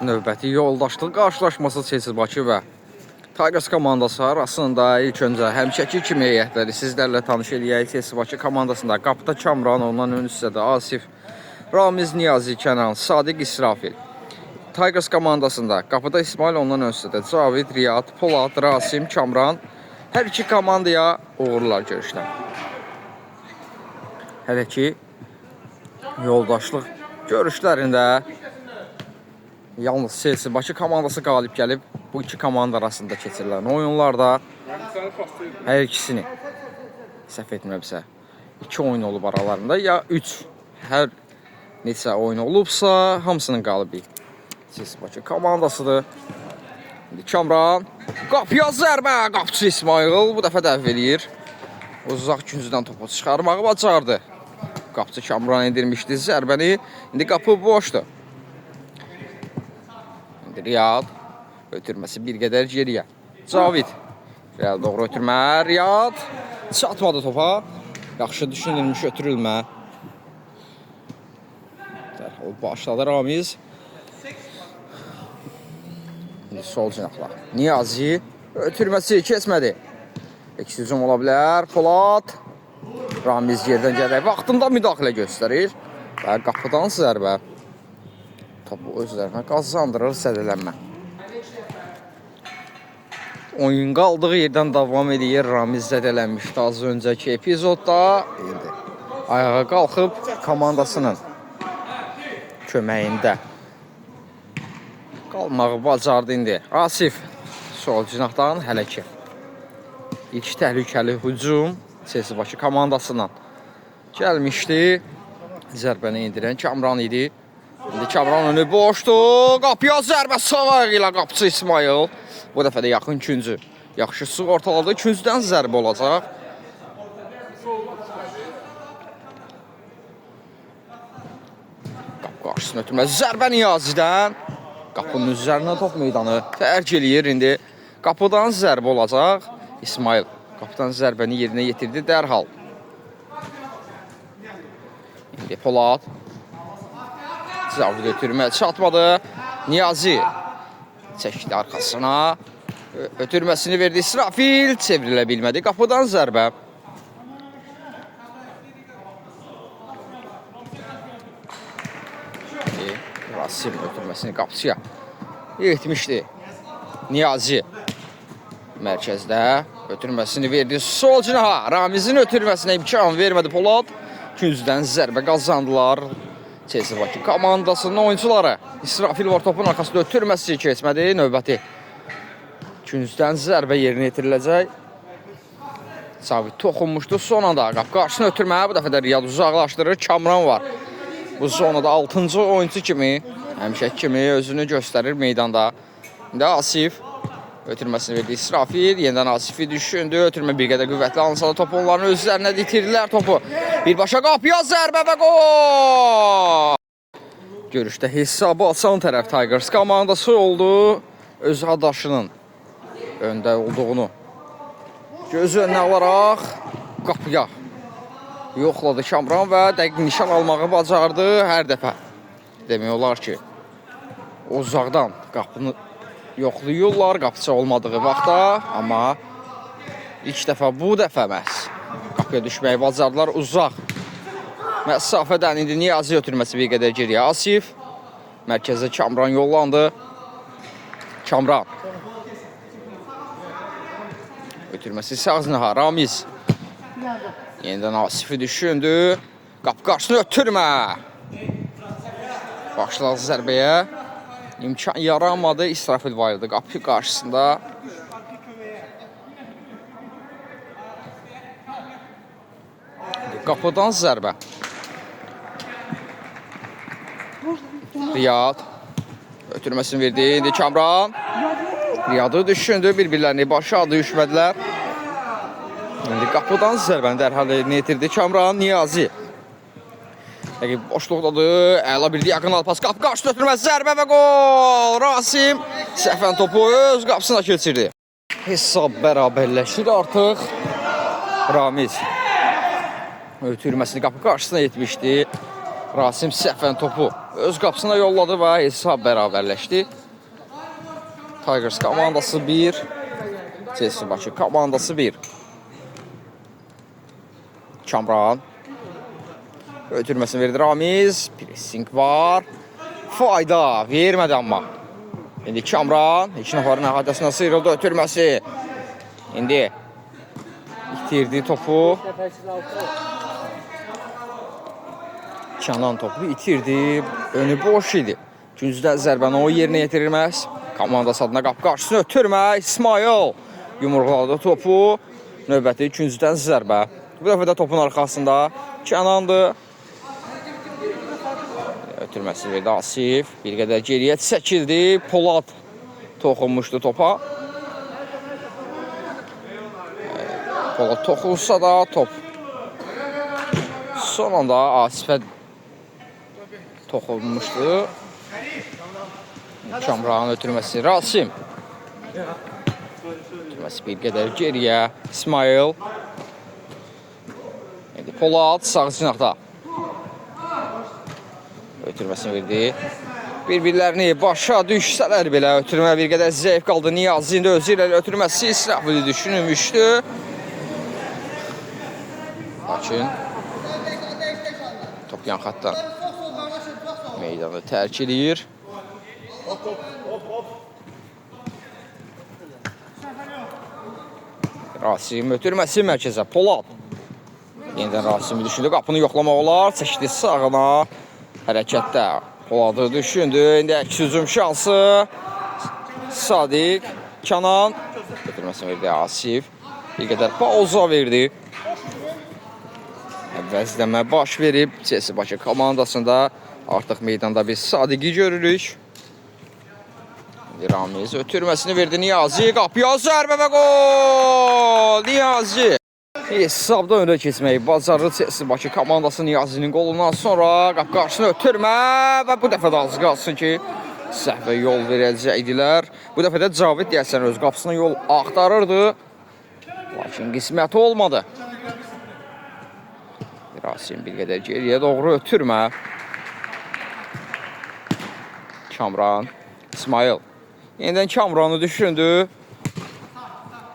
Növbəti yoldaşlıq qarşılaşması Chelsea Bakı və Tigers komandası arasında ilk öncə həmişəki kimi heyətləri sizlərlə tanış edək. Chelsea Bakı komandasında qapıda Kamran, ondan ön hissədə Asif, Ramiz, Niyazi, Kənan, Sadiq, İsrafil. Tigers komandasında qapıda İsmail, ondan ön hissədə Cavid, Riyad, Polad, Rasim, Kamran. Hər iki komandaya uğurlar görüşlər. Hələ ki yoldaşlıq görüşlərində yalnız Chelsea Bakı komandası qalib gəlib. Bu iki komanda arasında keçirilən oyunlarda hər ikisini səhv etmirəmsə 2 oyun olub aralarında, ya 3. Hər neçə oyun olubsa hamısının qalibi Chelsea Bakı komandasıdır. İndi Kamran qapıya zərbə, qapıcı İsmail bu dəfə dəvv eləyir. Uzaq küncüdən topu çıxarmağı bacardı. Qapıcı Kamran endirmişdi zərbəni. İndi qapı boşdur. İndi Riyad ötürməsi bir qədər geriyə. Cavid. Riyad doğru ötürmə. Riyad çatmadı topa. Yaxşı düşünülmüş ötürülmə. Dərhal başladı Ramiz. İndi sol cinaqla. Niyazi ötürməsi keçmədi. İkisi hücum ola bilər. Polad. Ramiz yerdən gələrək vaxtında müdaxilə göstərir. Və qapıdan zərbə. Topu özlərinə qazandırır, zədələnmə. Oyun qaldığı yerdən davam edir. Ramiz zədələnmişdi az öncəki epizodda. İndi ayağa qalxıb komandasının köməyində qalmağı bacardı indi. Asif sol cinaqdan hələ ki ilk təhlükəli hücum Chelsea Bakı komandasından gəlmişdi. Zərbəni indirən Kamran idi. İndi Kamran önü boşdur. Qapıya zərbə sağ ayağı ilə qapıcı İsmail. Bu dəfə də yaxın küncü yaxşı sığortaladı. Küncdən zərbə olacaq. Qapı qarşısına ötürmə. Zərbə Niyazidən. Qapının üzərinə top meydanı tərk eləyir. İndi qapıdan zərbə olacaq. İsmail qapıdan zərbəni yerinə yetirdi dərhal. İndi Polad. Cavid ötürmə çatmadı. Niyazi çəkdi arxasına. Ötürməsini verdi İsrafil. Çevrilə bilmədi. Qapıdan zərbə. Rasim ötürməsini qapıçıya etmişdi. Niyazi mərkəzdə ötürməsini verdi sol cinaha. Ramizin ötürməsinə imkan vermədi Polad. Küncdən zərbə qazandılar Chelsea Bakı komandasının oyuncuları. İsrafil var topun arxasında, ötürməsi keçmədi. Növbəti küncdən zərbə yerinə yetiriləcək. Cavid toxunmuşdu son anda. Qapı qarşısına ötürməyə bu dəfə də Riyad uzaqlaşdırır. Kamran var. Bu zonada 6-cı oyuncu kimi, həmişəki kimi özünü göstərir meydanda. İndi Asif ötürməsini verdi İsrafil. Yenidən Asifi düşündü. Ötürmə bir qədər qüvvətli alınsa da topu onların özlərinə itirdilər topu. Birbaşa qapıya zərbə və gol! Görüşdə hesabı açan tərəf Tigers komandası oldu. Öz adaşının öndə olduğunu göz önünə alaraq qapıya yoxladı Kamran və dəqiq nişan almağı bacardı hər dəfə. Demək olar ki, uzaqdan qapını yoxlayırlar qapıçı olmadığı vaxtda, amma ilk dəfə bu dəfə məhz qapıya düşməyi bacardılar uzaq məsafədən. İndi Niyazi ötürməsi bir qədər geriyə. Asif mərkəzə Kamran yollandı. Kamran ötürməsi sağ zinaha. Ramiz yenidən Asifi düşündü. Qapı qarşısına ötürmə. Başladı zərbəyə. İmkan yaranmadı. İsrafil vardı qapı qarşısında. Qapıdan zərbə. Riyad ötürməsini verdi. İndi Kamran Riyadı düşündü. Bir-birlərini başı adı düşmədilər. İndi qapıdan zərbəni dərhal yerinə yetirdi Kamran. Niyazi boşluqdadır. Əla bir yaxın alpas. Qapı qarşısına ötürməsi zərbə və gol. Rasim səhvən topu öz qapısına keçirdi. Hesab bərabərləşir artıq. Ramiz ötürməsini qapı qarşısına yetmişdi. Rasim səhvən topu öz qapısına yolladı və hesab bərabərləşdi. Tigers komandası 1, Chelsea Bakı komandası 1. Kamran ötürməsini verdi Ramiz. Pressing var. Fayda vermədi amma. İndi Kamran 2 nəfərin əhatəsindən sıyrıldı ötürməsi. İndi itirdi topu. Kenan topu itirdi. Önü boş idi. Güncdə zərbəni o yerinə yetirilməz. Komandası adına qapı qarşısını ötürmə. İsmail yumruqladı topu. Növbəti güncdən zərbə. Bu dəfə də topun arxasında Kenandır. Ötürməsi verdi Asif. Bir qədər geriyə çəkildi. Polad toxunmuşdu topa. Polad toxunsa da top son anda Asifə toxunmuşdu. Kamranın ötürməsi Rasim. Ötürməsi bir qədər geriyə. İsmail. Polad sağ cinahda. Ötürməsini verdi. Bir-birlərini başa düşsələr belə ötürmə bir qədər zəif qaldı. Niyazin də özü ilə ötürməsi israflı düşünülmüşdü. Lakin top yan xətdən meydanı tərk edir. Rasim ötürməsi mərkəzə. Polad. Yenidən Rasimi düşündü. Qapını yoxlamaq olar. Çəkdi sağına. Hərəkətdə Poladı düşündü. İndi əks hücum şansı. Sadiq. Kenan. Götürməsini verdi Asif. Bir qədər pauza verdi. Əvvəzləmə baş verib. Chelsea Bakı komandasında artıq meydanda biz Sadiqi görürük. Ramiz ötürməsini verdi Niyazi. Qapıya zərbə və gol! Niyazi. Hesabda önə keçməyi bacardı Chelsea Bakı komandası Niyazinin qolundan sonra qapı qarşısını ötürmə və bu dəfə də az qalsın ki səhvə yol verəcəkdilər. Bu dəfə də Cavid deyəsən öz qapısına yol axtarırdı. Lakin qisməti olmadı. Rasim bir qədər geriyə doğru ötürmə. Kamran, İsmail. Yenidən Kamranı düşündü.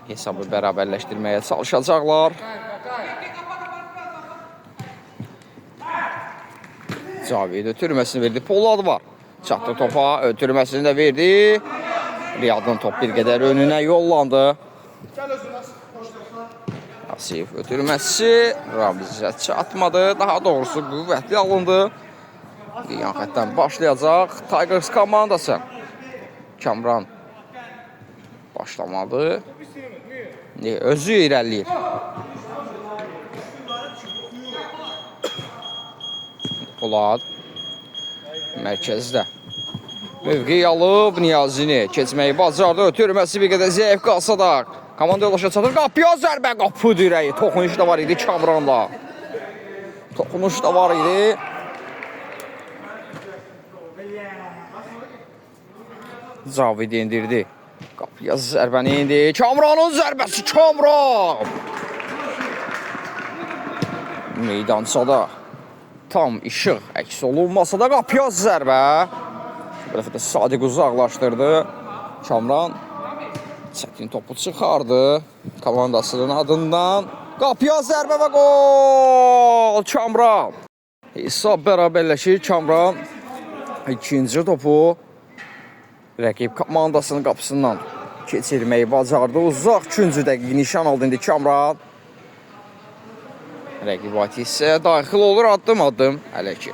Hesabı bərabərləşdirməyə çalışacaqlar. Cavid ötürməsini verdi. Polad var. Çatdı topa. Ötürməsini də verdi. Riyadın top bir qədər önünə yollandı. Asif ötürməsi Ramizə çatmadı. Daha doğrusu qüvvətli alındı. Yan xətdən başlayacaq Tigers komandası. Kamran başlamadı. Özü irəliyir. Polad mərkəzdə. Mövqeyi alıb Niyazini keçməyi bacardı. Ötürməsi bir qədər zəif qalsa da komanda yolaşa çatır. Qapıya zərbə, qapı dirəyi. Toxunuş da var idi Kamranla. Toxunuş da var idi. Cavid indirdi. Qapıya zərbəni indi. Kamranın zərbəsi. Kamran! Meydançada tam işıq əks olunmasa da qapıya zərbə. Bu dəfə də Sadiq uzaqlaşdırdı. Kamran çətin topu çıxardı. Komandasının adından. Qapıya zərbə və gol! Kamran! Hesab bərabərləşir. Kamran ikinci topu rəqib komandasının qapısından keçirməyi bacardı. Uzaq 3-cü dəqiq nişan aldı indi Kamran. Rəqib isə daxil olur addım-addım. Hələ ki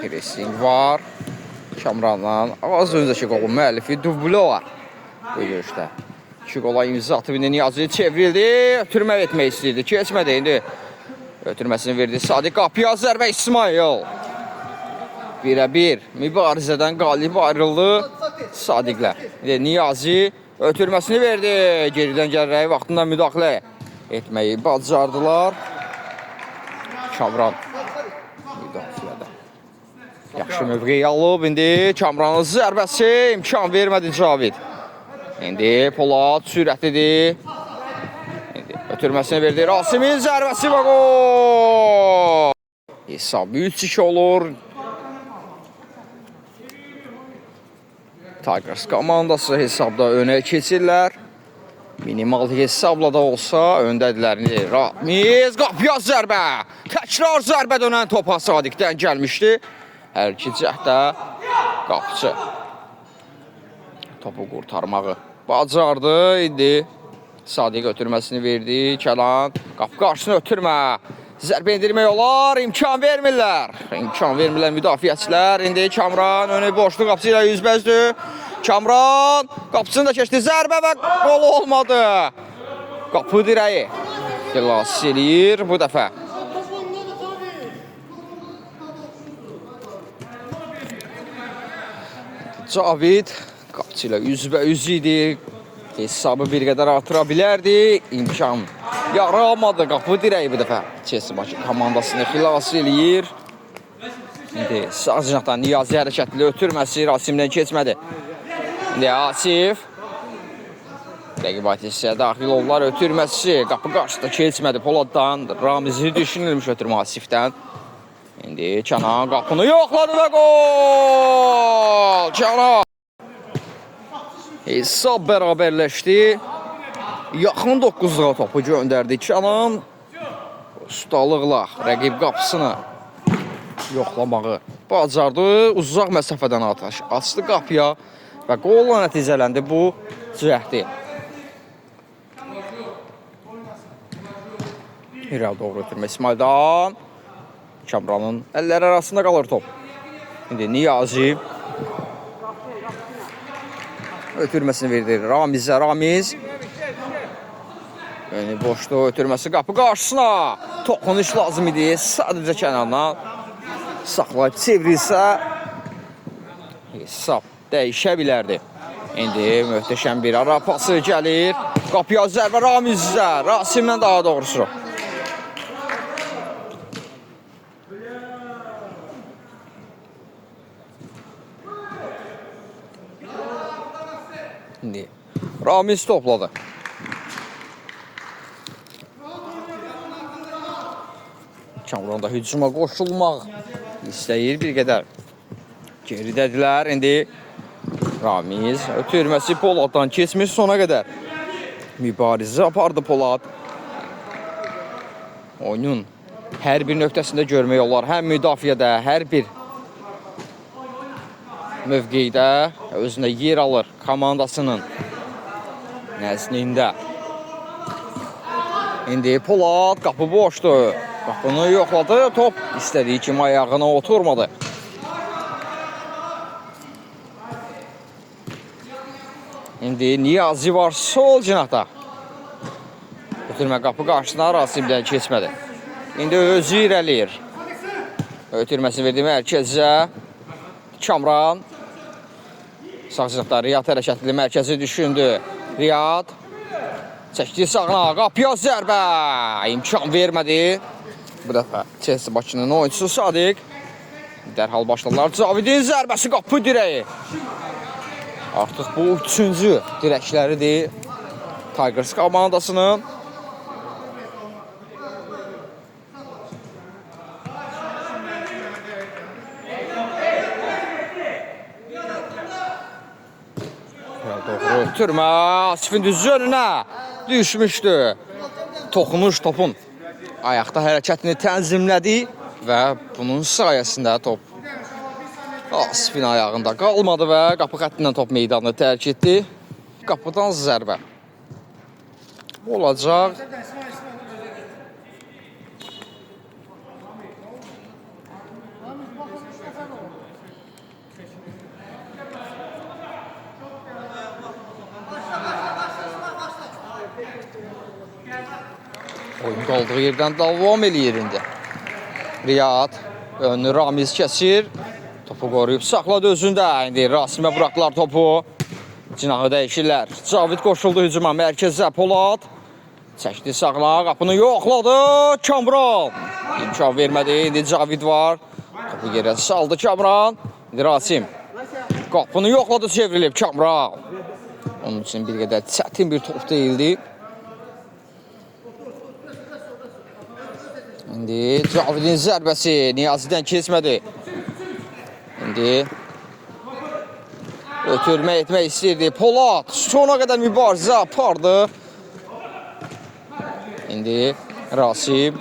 pressing var. Kamranla az öncəki qolun müəllifi Dublo var bu görüşdə. 2 qola imza atıb indi Niyazi çevrildi. Ötürmə etmək istəyirdi. Keçmədi indi. Ötürməsini verdi. Sadiq qapıya zərbə İsmail. 1-1 mübarizədən qalib ayrıldı Sadiqlə. Niyazi ötürməsini verdi. Geridən gəlirəyi vaxtında müdaxilə etməyi bacardılar. Kamran müdaxilədə. Yaxşı mövqeyi alıb. İndi Kamranın zərbəsi imkan vermədi Cavid. İndi Polad sürətlidir. Ötürməsini verdi. Rasimin zərbəsi və gol! Hesab 3-2 olur. Tigers komandası hesabda önə keçirlər. Minimal hesabla da olsa öndədirlər. Ramiz qapıya zərbə. Təkrar zərbə dönən topa Sadiqdən gəlmişdi. Hər iki cəhdə qapıcı topu qurtarmağı bacardı. İndi Sadiq ötürməsini verdi. Kənan qapı qarşısını ötürmə. Zərbə indirmək olar. İmkan vermirlər. İmkan vermirlər müdafiəçilər. İndi Kamran önü boşluq qapısı ilə üzbəzdür. Kamran qapısını da keçdi. Zərbə və qol olmadı. Qapı dirəyi xilas eləyir bu dəfə. Cavid qapısı ilə üzbəüz idi. Hesabı bir qədər artıra bilərdi. İmkan yaramadı. Qapı dirəyi bu dəfə Chelsea Bakı komandasını xilas eləyir. İndi sağ cinahdan Niyazi hərəkətli ötürməsi Rasimdən keçmədi. İndi Asif rəqibət hissəyə daxil oldular. Ötürməsi qapı qarşısında keçmədi. Poladdan Ramizi düşünülmüş ötürmə Asifdən. İndi Kənan qapını yoxladı və gol! Kənan! Hesab bərabərləşdi. Yaxın 9-luğa topu göndərdi Kənan. Ustalıqla rəqib qapısını yoxlamağı bacardı. Uzaq məsafədən atış açdı qapıya və qolla nəticələndi bu cəhdi. İrəli doğru ötürmə İsmaildan. Kamranın əlləri arasında qalır top. İndi Niyazi ötürməsini verdi Ramizə. Ramiz önü boşluq ötürməsi qapı qarşısına. Toxunuş lazım idi. Sadəcə kənardan saxlayıb çevrilsə hesab dəyişə bilərdi. İndi möhtəşəm bir ara pası gəlir. Qapıya zərbə Ramizə. Rasimdən daha doğrusu. İndi Ramiz topladı. Kamran da hücuma qoşulmaq istəyir bir qədər. Geridədilər. İndi Ramiz ötürməsi Poladdan keçmiş sona qədər. Mübarizə apardı Polad. Oyunun hər bir nöqtəsində görmək olar. Həm müdafiədə, hər bir mövqeydə özünə yer alır komandasının nəzdində. İndi Polad qapı boşdur. Qapını yoxladı. Top istədiyi kimi ayağına oturmadı. İndi Niyazi var sol cinahda. Ötürmə qapı qarşısına Rasimdən keçmədi. İndi özü irəliyir. Ötürməsi verdi mərkəzə. Kamran sağ cinahda Riyad hərəkətli mərkəzi düşündü. Riyad çəkdi sağına. Qapıya zərbə. İmkan vermədi. Bu dəfə Chelsea Bakının oyuncusu Sadiq. Dərhal başladılar. Cavidin zərbəsi qapı dirəyi. Artıq bu 3-cü dirəkləridir Tigers komandasının. Doğru ötürmə. Asifin düzü önünə düşmüşdü. Toxunuş topun ayaqda hərəkətini tənzimlədi və bunun sayəsində top Asifin ayağında qalmadı və qapı xəttindən top meydanını tərk etdi. Qapıdan zərbə olacaq. Oyun qaldığı yerdən davam eləyir indi. Riyad önünü Ramiz kəsir. Topu qoruyub saxladı özündə. İndi Rasimə buraxdılar topu. Cinahı dəyişirlər. Cavid qoşuldu hücuma. Mərkəzə Polad. Çəkdi sağına. Qapını yoxladı. Kamran. İmkan vermədi. İndi Cavid var. Topu yerə saldı Kamran. İndi Rasim. Qapını yoxladı. Çevrilib Kamran. Onun üçün bir qədər çətin bir top deyildi. İndi Cavidin zərbəsi Niyazidən keçmədi. İndi Ötürmə etmək istəyirdi. Polad sona qədər mübarizə apardı. İndi Rasim.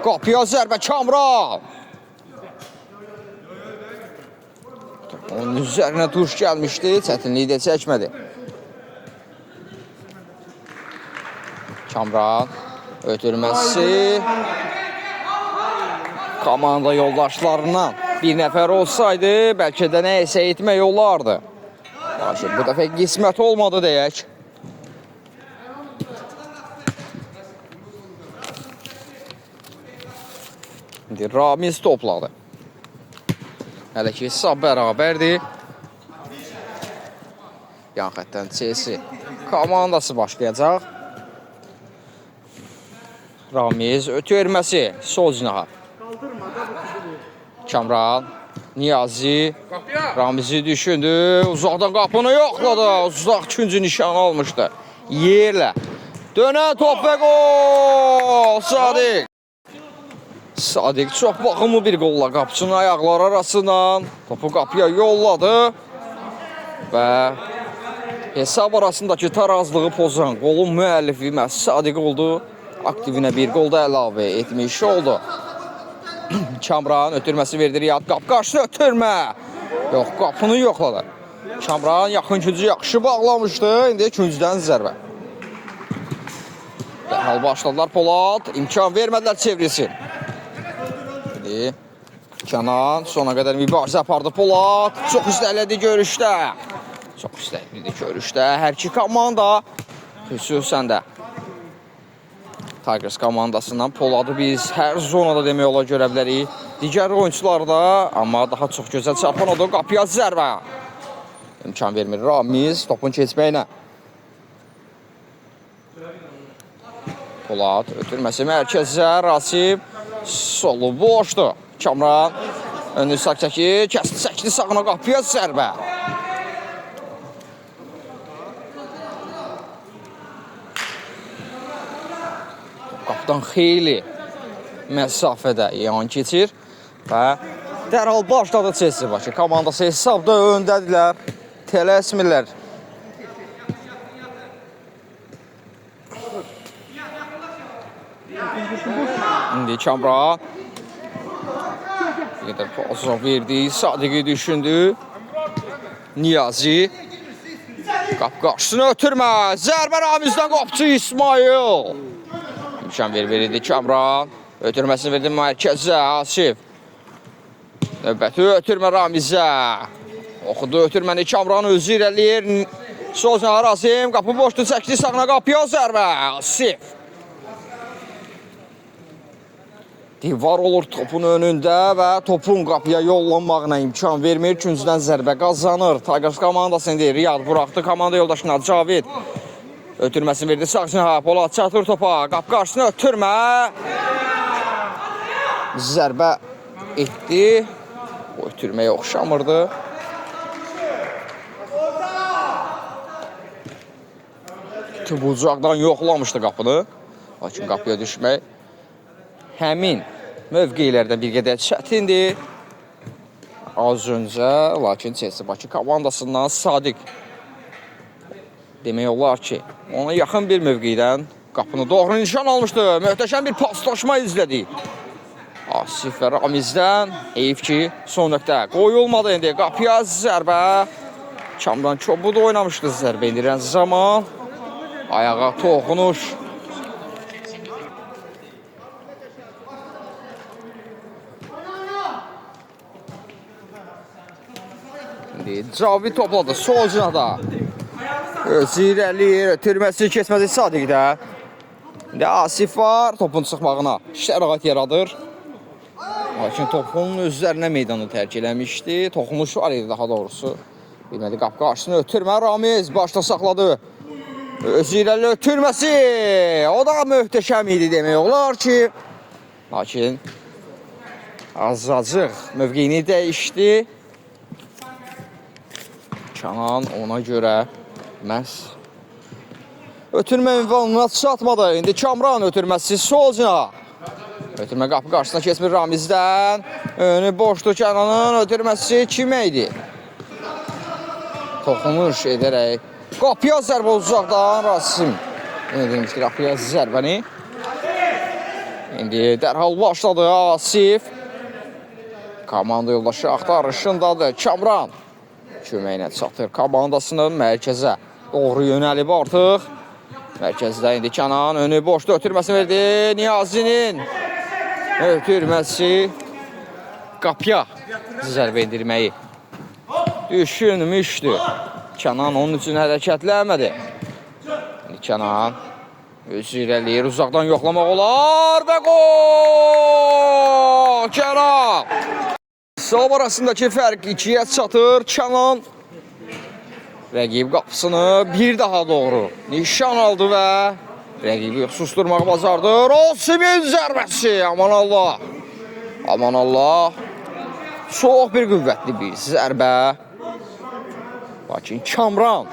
Qapıya zərbə Kamran. Onun üzərinə duş gəlmişdi. Çətinliyi də çəkmədi. Kamran ötürməsi. Komanda yoldaşlarından bir nəfər olsaydı, bəlkə də nəyəsə etmək olardı. Lakin bu dəfə qismət olmadı deyək. İndi Ramiz topladı. Hələ ki hesab bərabərdir. Yan xəttdən Chelsea komandası başlayacaq. Ramiz ötürməsi sol cinaha. Kamran, Niyazi, Ramizi düşündü, uzaqdan qapını yoxladı, uzaq 2-cü nişanı almışdı. Yerlə, dönən top və gol, Sadiq. Sadiq çox baxımlı bir qolla qapçının ayaqları arasından topu qapıya yolladı və hesab arasındakı tarazlığı pozan qolun müəllifi məhz Sadiq oldu. Aktivinə bir qol da əlavə etmiş oldu. Kamran ötürməsi verdi Riyad. Qapı qarşısına ötürmə. Yox, qapını yoxladı. Kamran yaxın küncü yaxşı bağlamışdı. İndi küncdən zərbə. Dərhal başladılar Polad. İmkan vermədilər çevrilsin. İndi Kənan sona qədər mübarizə apardı Polad. Çox istəklidir görüşdə. Çox istəklidir görüşdə. Hər iki komanda xüsusən də Tigers komandasından Poladı biz hər zonada demək olar görə bilərik. Digər oyuncular da, amma daha çox gözəl çarpan odur. Qapıya zərbə. İmkan vermir Ramiz topun keçməyinə. Polad ötürməsi mərkəzə. Rasim solu boşdur. Kamran önü sağ çəkir. Kəsdi çəkdi sağına qapıya zərbə. Qapıdan xeyli məsafədə yan keçir və dərhal başladı Chelsea başı. Komandası hesabda öndədirlər, tələsmirlər. İndi Kamran bir qədər pauza verdi, Sadiqi düşündü. Niyazi qapı qarşısına ötürmə, zərbə Ramizdən qopçu İsmail. İmkan verildi Kamran. Ötürməsini verdi mərkəzə Asif. Növbəti ötürmə Ramizə. Oxudu ötürməni Kamran özü irəliyir. Sol cinaha Rasim. Qapı boşdu çəkdi sağına qapıya zərbə. Asif. Divar olur topun önündə və topun qapıya yollanmağına imkan vermir. Küncdən zərbə qazanır. Tigers komandası indi Riyad buraxdı komanda yoldaşına Cavid. Ötürməsini verdi sağ cinaha. Polad çatır topa. Qapı qarşısına ötürmə. Zərbə etdi. O ötürməyə oxşamırdı. Bucaqdan yoxlamışdı qapını. Lakin qapıya düşmək həmin mövqelərdə bir qədər çətindir. Az öncə, lakin Chelsea Bakı komandasından Sadiq demək olar ki, ona yaxın bir mövqedən qapını doğru nişan almışdı. Möhtəşəm bir paslaşma izlədik. Asif və Ramizdən. Heyif ki, son nöqtə qoyulmadı indi. Qapıya zərbə. Kamran Çobuda oynamışdı zərbə indirən zaman. Ayağa toxunuş. İndi Cavid topladı sol cinada. Özü irəliyir, ötürməsi keçmədi Sadiqdə. İndi Asif var, topun çıxmağına şərait yaradır. Lakin topun özlərinə meydanı tərk eləmişdi. Toxunuş var idi daha doğrusu. Bilmədi qapı qarşısını ötürmə Ramiz başda saxladı. Özü irəli ötürməsi. O da möhtəşəm idi demək olar ki. Lakin azacıq mövqeyini dəyişdi. Kənan ona görə məhz ötürmə ünvanına çatmadı. İndi Kamran ötürməsi sol cinaha. Ötürmə qapı qarşısına keçmir Ramizdən. Önü boşdur Kənanın ötürməsi kimə idi? toxunuş edərək qapıya zərbə uzaqdan Rasim. Yenə demişdik qapıya zərbəni. İndi dərhal başladı Asif. Komanda yoldaşı axtarışındadır. Kamran köməyinə çatır komandasının mərkəzə doğru yönəlib artıq. Mərkəzdə indi Kənan önü boşda ötürməsini verdi. Niyazinin ötürməsi qapıya zərbə endirməyi düşünmüşdü. Kənan onun üçün hərəkətlənmədi. İndi Kənan özü irəliyir, uzaqdan yoxlamaq olar və gol! Kənan! Sağ arasındakı fərq 2-yə çatır. Kənan rəqib qapısını bir daha doğru nişan aldı və rəqibi susturmağı bacardı. Rasimin zərbəsi! Aman Allah! Aman Allah! Çox bir qüvvətli bir zərbə. Lakin Kamran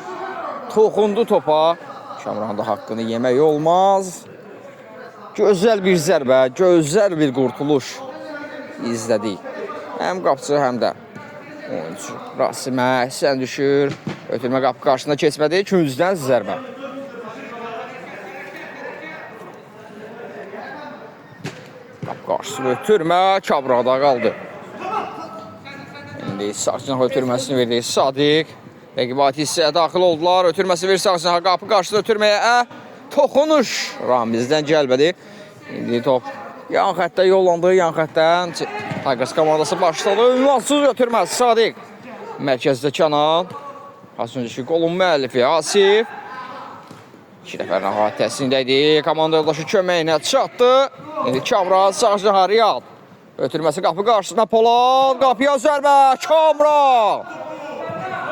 toxundu topa. Kamran da haqqını yemək olmaz. Gözəl bir zərbə, gözəl bir qurtuluş izlədik. Həm qapçı, həm də oyuncu. Rasimə sən düşür. Ötürmə qapı qarşısına keçmədi. Küncdən zərbə. Qapı qarşısına ötürmə. Kabrada qaldı. İndi Sağcınağa ötürməsini verdi Sadiq. Rəqibat hissəyə daxil oldular. Ötürməsi verir Sağcınağa. Qapı qarşısına ötürməyə toxunuş Ramizdən gəlmədi. İndi top yan xəttə yollandı. Yan xəttdən Tigers komandası başladı. Ünvansız ötürməz Sadiq. Mərkəzdə Kənan. Az öncəki qolun müəllifi Asif. 2 nəfərin əhatəsində idi. Komanda yoldaşı köməyinə çatdı. İndi Kamran Sağcınağa Riyad. Ötürməsi qapı qarşısına Polad. Qapıya zərbə Kamran.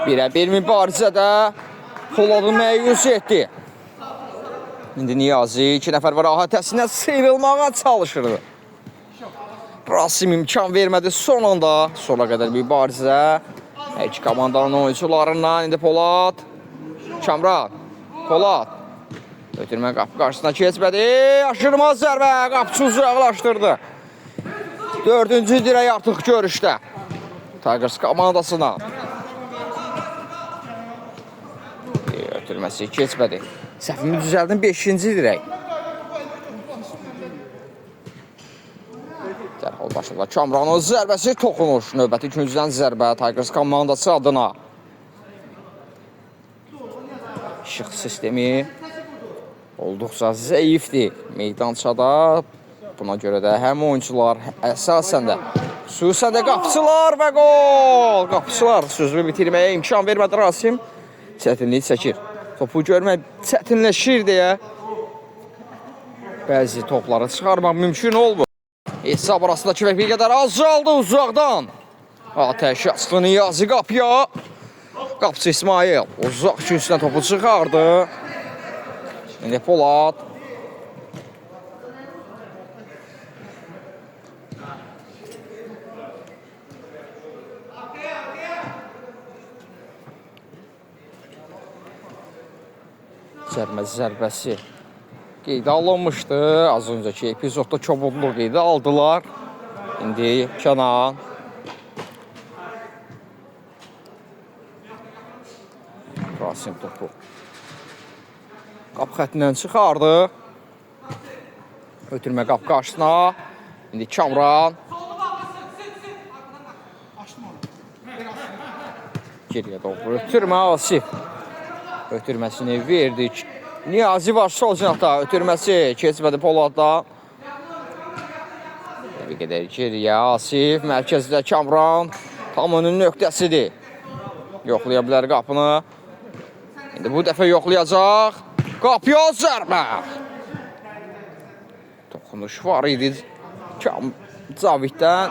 Birə-bir mübarizədə Polad'ı məyus etdi. İndi Niyazi 2 nəfər var əhatəsindən sıyrılmağa çalışırdı. Rasim imkan vermədi son anda. Sona qədər mübarizə. Hər iki komandanın oyuncularından indi Polad. Kamran. Polad. Ötürmə qapı qarşısına keçmədi. Aşırmaz zərbə. Qapıçı uzaqlaşdırdı. 4-cü dirək artıq görüşdə. Tigers komandasına. Ötürməsi keçmədi. Səhvimi düzəldim 5-ci dirək. Dərhal başladı. Kamranın zərbəsi toxunuş. Növbəti küncdən zərbə Tigers komandası adına. İşıq sistemi olduqca zəifdir meydançada. Buna görə də həm oyuncular əsasən də xüsusən də qapıçılar və gol! Qapıçılar sözünü bitirməyə imkan vermədi Rasim. Çətinlik çəkir. Topu görmək çətinləşir deyə bəzi topları çıxarmaq mümkün olmur. Hesab arasındakı və bir qədər azaldı uzaqdan. Atəş açdı Niyazi qapıya. Qapıcı İsmail uzaq küncdən topu çıxardı. İndi Polad. Zərbəsi qeydə alınmışdı. Az öncəki epizodda kobudluq qeydə aldılar. İndi Kənan. Rasim topu qapı xəttindən çıxardı. Ötürmə qapı qarşısına. İndi Kamran. Geriyə doğru ötürmə Asif. Ötürməsini verdik. Niyazi var sol cinahda. Ötürməsi keçmədi Poladda. Bir qədər geriyə Asif. Mərkəzdə Kamran. Tam onun nöqtəsidir. Yoxlaya bilər qapını. İndi bu dəfə yoxlayacaq. Qapıya zərbə. Toxunuş var idi. Caviddən.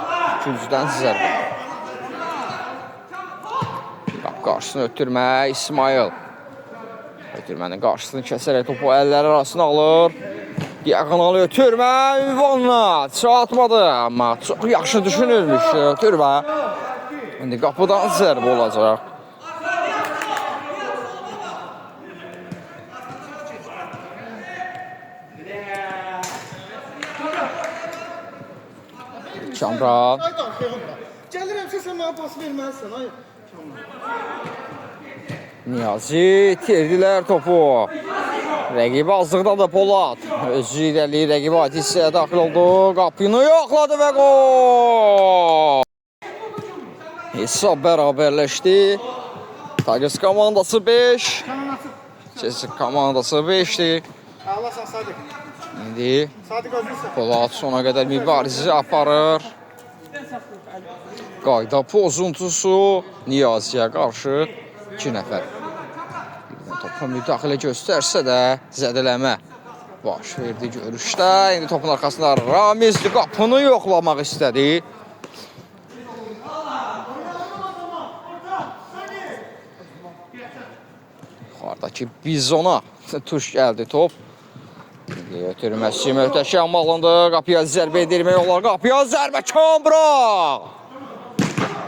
Küncdən zərbə. Qapı qarşısını ötürmə İsmail. Ötürmənin qarşısını kəsərək topu əlləri arasına alır. Diagonalı ötürmə ünvanla çatmadı. Amma çox yaxşı düşünülmüş ötürmə. İndi qapıdan zərbə olacaq. Kamran. Gəlirəm sən mənə pas verməlisən ay. Niyazi itirdilər topu. Rəqibi azlıqda da Polad. Özü irəli rəqibi ait hissəyə daxil oldu. Qapını yoxladı və gol! Hesab bərabərləşdi. Tigers komandası 5. Çesik komandası 5'dir. Ağlasan Sadiq. İndi Sadiq özünsən. Polad sona qədər mübarizə aparır. Qayda pozuntusu Niyaziyə qarşı 2 nəfər. Topa müdaxilə göstərsə də zədələmə baş verdi görüşdə. İndi topun arxasında Ramiz qapını yoxlamaq istədi. Yuxarıdakı Bizona tuş gəldi top. Ötürməsi möhtəşəm alındı. Qapıya zərbə edilmək olar. Qapıya zərbə Kamran.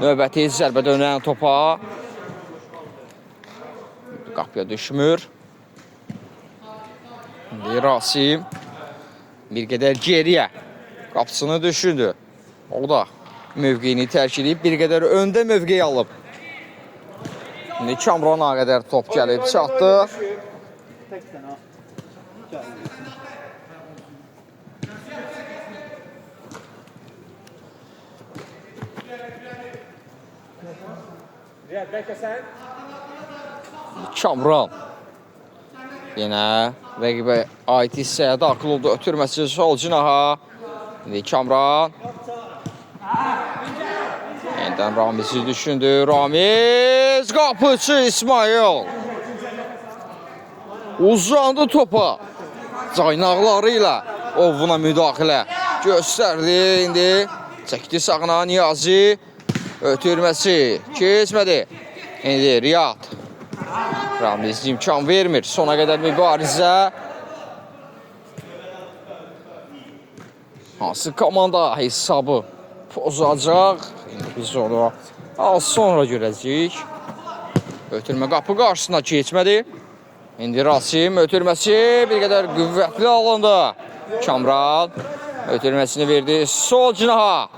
Növbəti zərbə dönən topa. Qapıya düşmür. İndi Rasim bir qədər geriyə qapısını düşündü. O da mövqeyini tərk edib bir qədər öndə mövqey alıb. İndi Kamrana qədər top gəlib çatdı. Kamran yenə rəqibə ait hissəyə daxil oldu. Ötürməsi sol cinaha. İndi Kamran yeniden Ramiz'i düşündü. Ramiz qapıcı İsmail uzandı topa. Caynaqları ilə ovuna müdaxilə göstərdi. İndi çəkdi sağına Niyazi. Ötürməsi keçmədi. İndi Riyad. Ramiz imkan vermir. Sona qədər mübarizə. Hansı komanda hesabı pozacaq? Biz onu az sonra görəcəyik. Ötürmə qapı qarşısına keçmədi. İndi Rasim ötürməsi bir qədər qüvvətli alındı. Kamran ötürməsini verdi sol cinaha.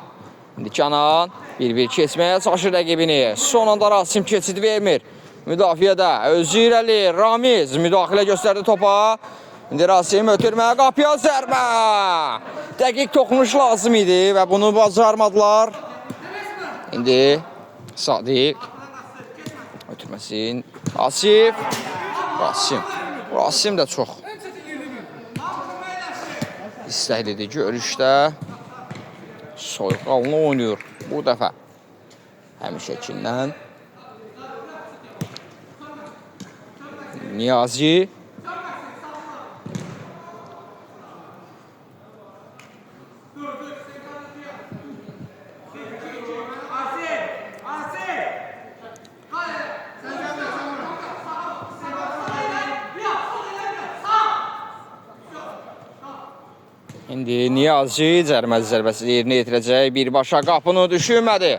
İndi Canan bir keçməyə çalışır rəqibini. Son anda Rasim keçid vermir. Müdafiədə özü irəli Ramiz müdaxilə göstərdi topa. İndi Rasim ötürmə qapıya zərbə. Dəqiq toxunuş lazım idi və bunu bacarmadılar. İndi Sadiq ötürməsin. Asif. Rasim də çox istəklidir görüşdə. Soyuqqanlı oynayır bu dəfə. Həmişəkindən. Niyazi. İndi Niyazi cərməz zərbəsi yerinə yetirəcək. Birbaşa qapını düşünmədi.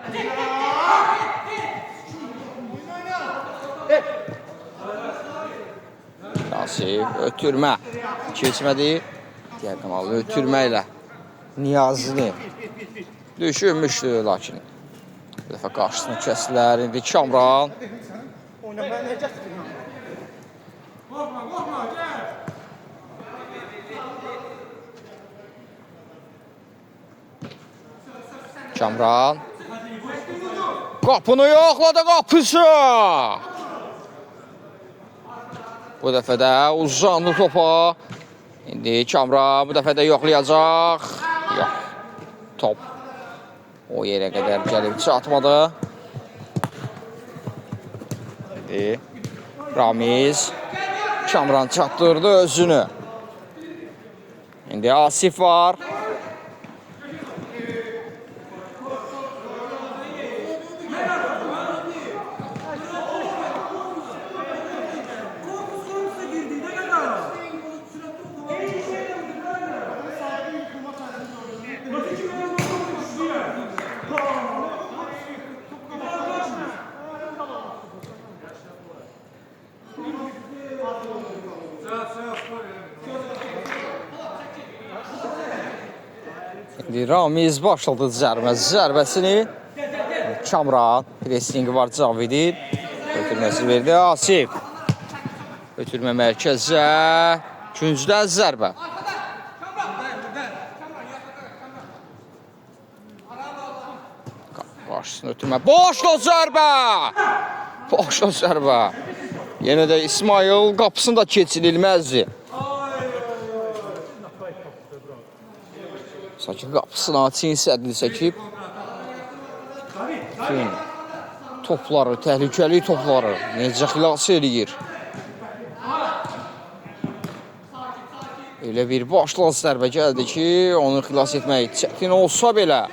Asif ötürmə keçmədi. Diagonalı ötürmə ilə Niyazini düşünmüşdü lakin bu dəfə qarşısını kəsdilər. İndi Kamran. Kamran qapını yoxladı qapısı. Bu dəfə də uzandı topa. İndi Kamran bu dəfə də yoxlayacaq. Yox. Top o yerə qədər gəlib çatmadı. İndi Ramiz Kamran çatdırdı özünü. İndi Asif var. İndi Ramiz başladı zərbəsini. Kamran pressingi var Cavidin. Ötürməsi verdi Asif. Ötürmə mərkəzə. Küncdən zərbə. Qarşısını ötürmə. Boşla zərbə! Boşla zərbə. Yenə də İsmail qapısını da keçirilməzdi. Sanki qapısını açın sədli çəkib. Bütün topları, təhlükəli topları necə xilas eləyir. Elə bir başla zərbə gəldi ki, onu xilas etmək çətin olsa belə,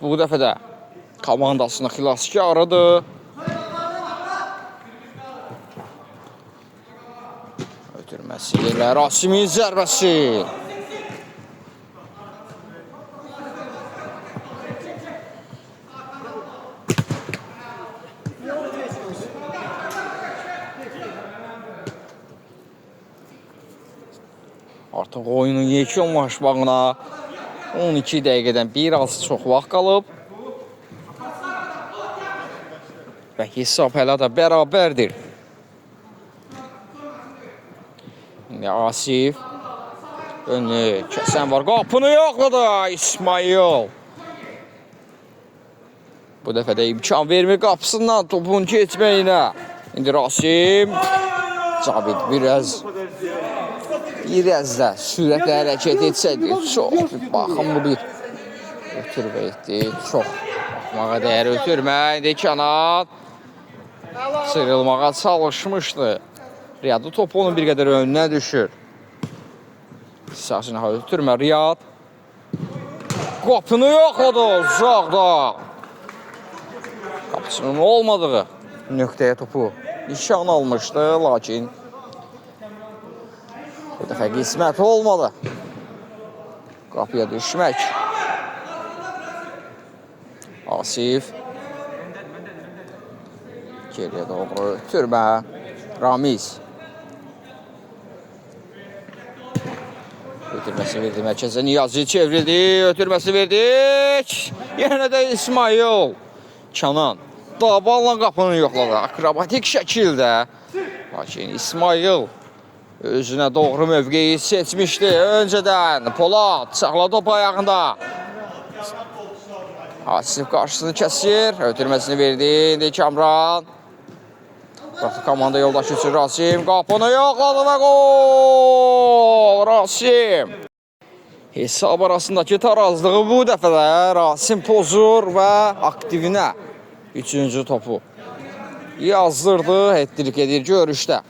bu dəfə də komandasının xilaskarıdır. Ötürməsi ilə Rasimin zərbəsi. Artıq oyunun yekunlaşmağına 12 dəqiqədən bir az çox vaxt qalıb. Və hesab hələ də bərabərdir. İndi Asif önünü kəsən var. Qapını yoxladı İsmail. Bu dəfə də imkan vermir qapısından topun keçməyinə. İndi Rasim. Cavid biraz da sürətlə hərəkət etsəydi, çox baxımlı bir ötürmə etdi. Çox baxmağa dəyər ötürmə. İndi Kənan sıyrılmağa çalışmışdı. Riyadlı topu onun bir qədər önünə düşür. Sağcına ötürmə Riyad. Qapını yoxladı uzaqda. Qapısının olmadığı nöqtəyə topu nişan almışdı, lakin bu dəfə qismət olmadı. Qapıya düşmək. Asif. Geriyə doğru ötürmə. Ramiz. Ötürməsi verdi mərkəzə. Niyazi çevrildi. Ötürməsi verdi. Yenə də İsmail. Kənan. Daballa qapını yoxladı. Akrobatik şəkildə. Lakin İsmail özünə doğru mövqeyi seçmişdi. Öncədən Polad saxladı top ayağında. Asif qarşısını kəsir. Ötürməsini verdi. İndi Kamran. Baxdı komanda yoldaşı üçün Rasim. Qapını yoxladı və gol! Rasim. Hesab arasındakı tarazlığı bu dəfə də Rasim pozur və aktivinə 3-cü topu yazdırdı. Həttirik edir görüşdə.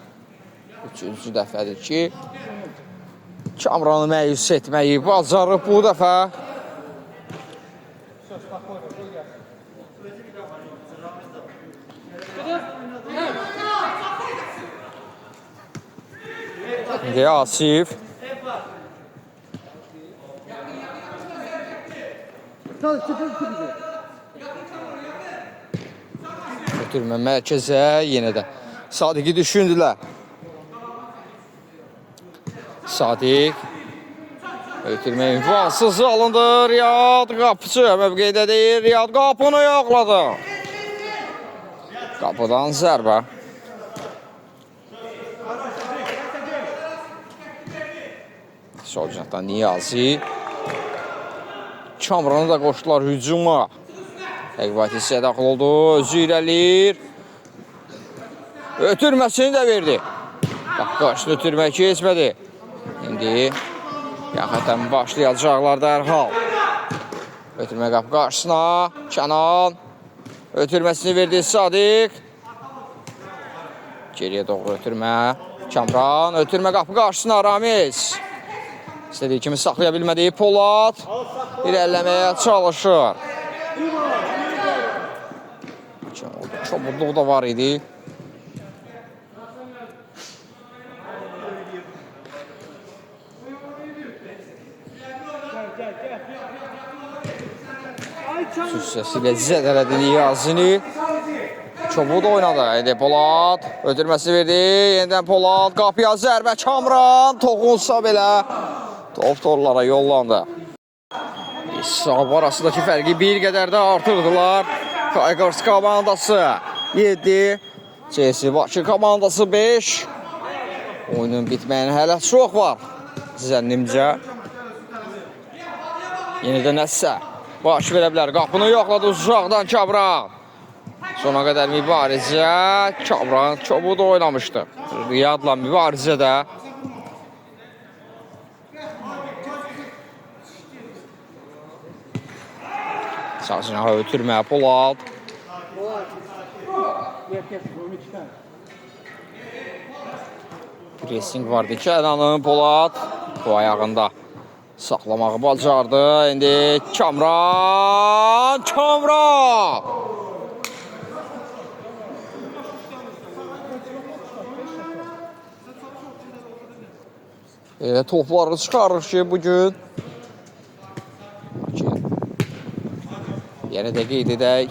3-cü dəfədir ki, Kamranı məyus etməyi bacarıb bu dəfə. İndi Asif. Ötürmə mərkəzə yenə də Sadiqi düşündülər. Sadiq. Ötürmə imkansız alındı. Riyad qapıcı mövqedə deyir. Riyad qapını yoxladı. Qapıdan zərbə. Sol cinahdan Niyazi. Kamranı da qoşdular hücuma. Əqbət hissəyə daxil oldu. Özü irəliyir. Ötürməsini də verdi. Bax, qarşını ötürmək keçmədi. İndi yaxətən başlayacaqlar dərhal. Ötürmə qapı qarşısına. Kənan. Ötürməsini verdi Sadiq. Geriyə doğru ötürmə. Kamran. Ötürmə qapı qarşısına Ramiz. İstədiyi kimi saxlaya bilmədiyi Polad irəliləməyə çalışır. Çobudluq da var idi. Süssəsilə zədələdi Niyazini. Çobud oynadı. Edi Polad. Ötürməsi verdi. Yenidən Polad. Qapıya zərbə. Kamran toxunsa belə top torlara yollandı. Hesab arasındakı fərqi bir qədər də artırdılar. Tigers komandası 7. CS Bakı komandası 5. Oyunun bitməyinə hələ çox var. Zənnimcə. Yenidən nəsə baş verə bilər. Qapını yoxladı uzaqdan Kamran. Sona qədər mübarizə. Kamran çoxu da oynamışdı. Riyadla mübarizədə. Sağcına ötürməyə Polad. Pressing vardı Kənanın, Polad bu ayağında saxlamağı bacardı. İndi Kamran. Elə topları çıxarır ki bugün. Yenə də qeyd edək.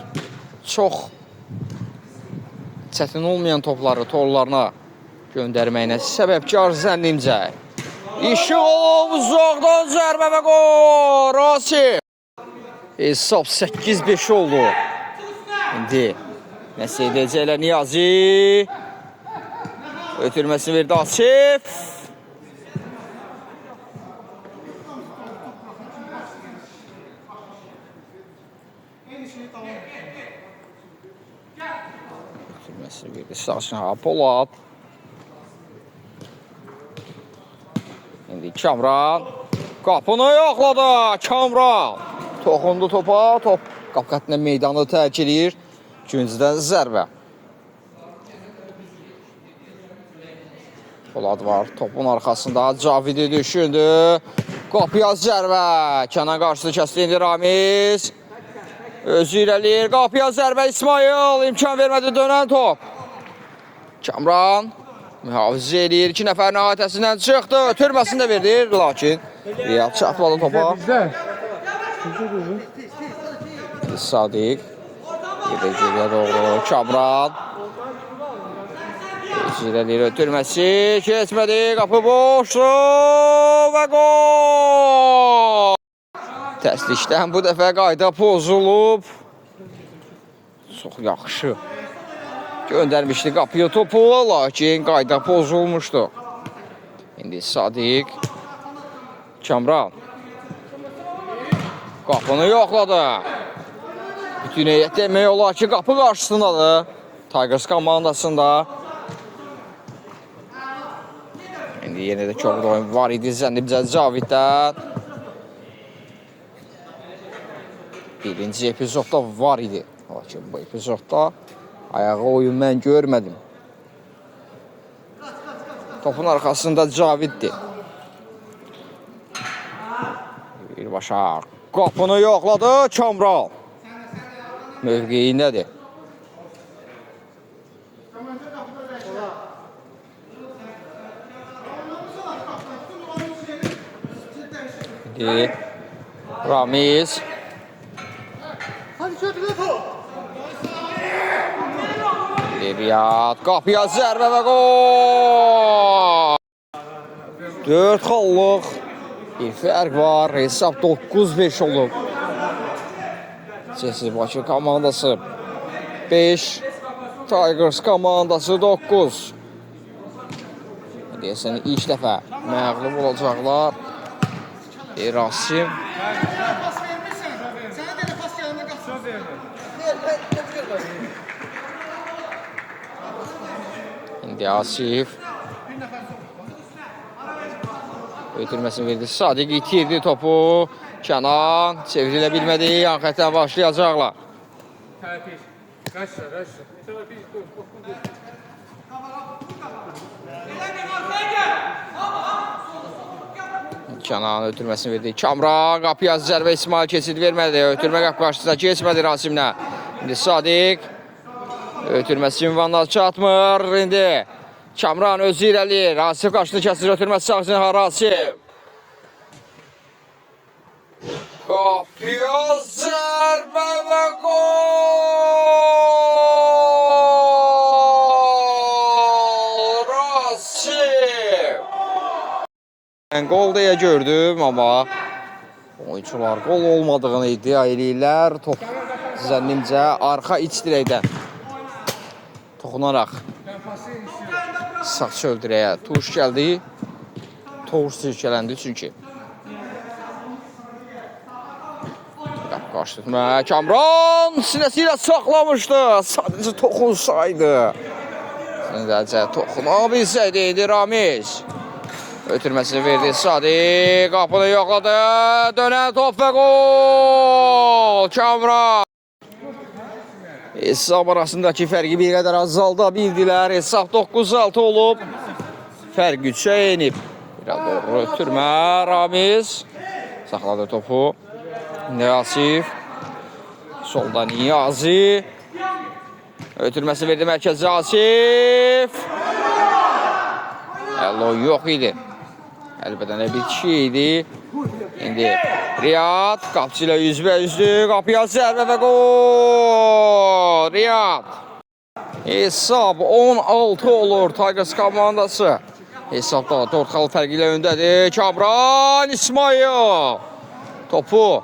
Çox çətin olmayan topları torlarına göndərməyinə səbəbkar zənnimcə. İşıqov uzaqdan zərbə və qol. Rasim. Hesab 8-5 oldu. İndi nəsə edəcəklər Niyazi. Ötürməsini verdi Asif. Ötürməsini verdi Sağçına Polad. İndi Kamran qapını yoxladı. Kamran toxundu topa. Top qapı xəttinə meydanı tərk edir. Güncdən zərbə. Polad var. Topun arxasında Cavidi düşündü. Qapıya zərbə. Kənan qarşıda kəsdi indi Ramiz. Özü irəliyir. Qapıya zərbə İsmail. İmkan vermədi dönən top. Kamran mühafizə edir. 2 nəfərin əhatəsindən çıxdı. Ötürməsini də verdi. Lakin Riyad çarpmadı topa. Sadiq. Gedir geriyə doğru. Kamran. Özürəlir ötürməsi. Keçmədi. Qapı boşdu. Və qol. Təslikdən bu dəfə qayda pozulub. Çox yaxşı göndərmişdi qapıya topu, lakin qayda pozulmuşdu. İndi Sadiq. Kamran. Qapını yoxladı. Bütün heyət demək olar ki, qapı qarşısındadır. Tigers komandasında. İndi yenə də çox oyun var idi zənnimcə Caviddən. Birinci epizodda var idi. Lakin bu epizodda ayağı oyun mən görmədim. Topun arxasında Caviddir. Birbaşa qapını yoxladı Kamran. Mövqeyindədir. İndi Ramiz. Riyad qapıya zərbə və qol. 4 xallıq bir fərq var. Hesab 9-5 olub. CS Bakı komandası 5, Tigers komandası 9. Deyəsən ilk dəfə məğlub olacaqlar. Rasim. İndi Asif. Ötürməsini verdi. Sadiq itirdi topu. Kənan çevrilə bilmədi. Yan xətdən başlayacaqlar. Kənan ötürməsini verdi. Kamran qapıya zərbə İsmail keçid vermədi. Ötürmə qapı qarşısına keçmədi Rasimlə. İndi Sadiq. Ötürməsi ünvanlar çatmır. İndi Kamran özü irəliyir. Asif qarşını kəsir. Ötürməsi sağcına Rasim. Qapıya zərbə və qol! Rasim! Mən qol deyə gördüm, amma oyuncular qol olmadığını iddia edirlər. Top zənnimcə arxa iç dirəkdən toxunaraq sağ çöldürəyə tuş gəldi. Toğuz silkələndi çünki. Qaçdırma. Kamran sinəsi ilə saxlamışdı. Sadəcə toxunsaydı. Sadəcə toxuna bilsəydi idi Ramiz. Ötürməsini verdi Sadi. Qapını yoxladı. Dönən top və gol. Kamran. Hesab arasındakı fərqi bir qədər azalda bildilər. Hesab 9-6 olub. Fərq 3-ə enib. Biraz doğru ötürmə. Ramiz. Saxladı topu. Niyasif. Solda Niyazi. Ötürməsi verdi mərkəzə Asif. Əlo yox idi. Əlbəttə bir kişi idi. İndi Riyad qapçı ilə üzbəüzdür. Qapıya zərbə və gol. Riyad. Hesab 16 olur Tigers komandası. Hesabda 4 xal fərqi ilə öndədir. Kamran İsmail. Topu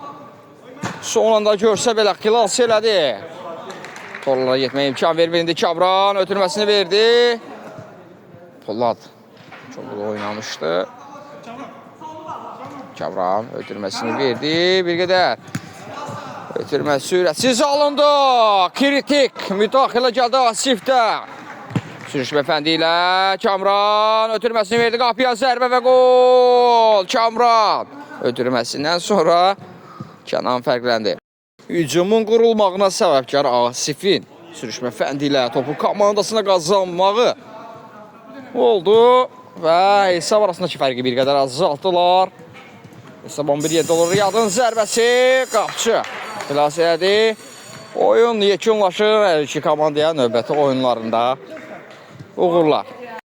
son anda görsə belə xilas elədi. Torlara getməyə imkan verməyindi. Kamran ötürməsini verdi. Polad çox oynamışdı. Kamran ötürməsini verdi. Bir qədər. Ötürmə sürətsiz alındı. Kritik müdaxilə gəldi Asifdə. Sürüşmə fəndi ilə Kamran ötürməsini verdi. Qapıya zərbə və gol. Kamran ötürməsindən sonra Kənan fərqləndi. Hücumun qurulmağına səbəbkar Asifin sürüşmə fəndi ilə topu komandasına qazanmağı oldu və hesab arasındakı fərqi bir qədər azaltdılar. Hesab 11-7 olur. Riyadın zərbəsi qapçı xilas elədi. Oyun yekunlaşır hər iki komandaya növbəti oyunlarında. Uğurlar.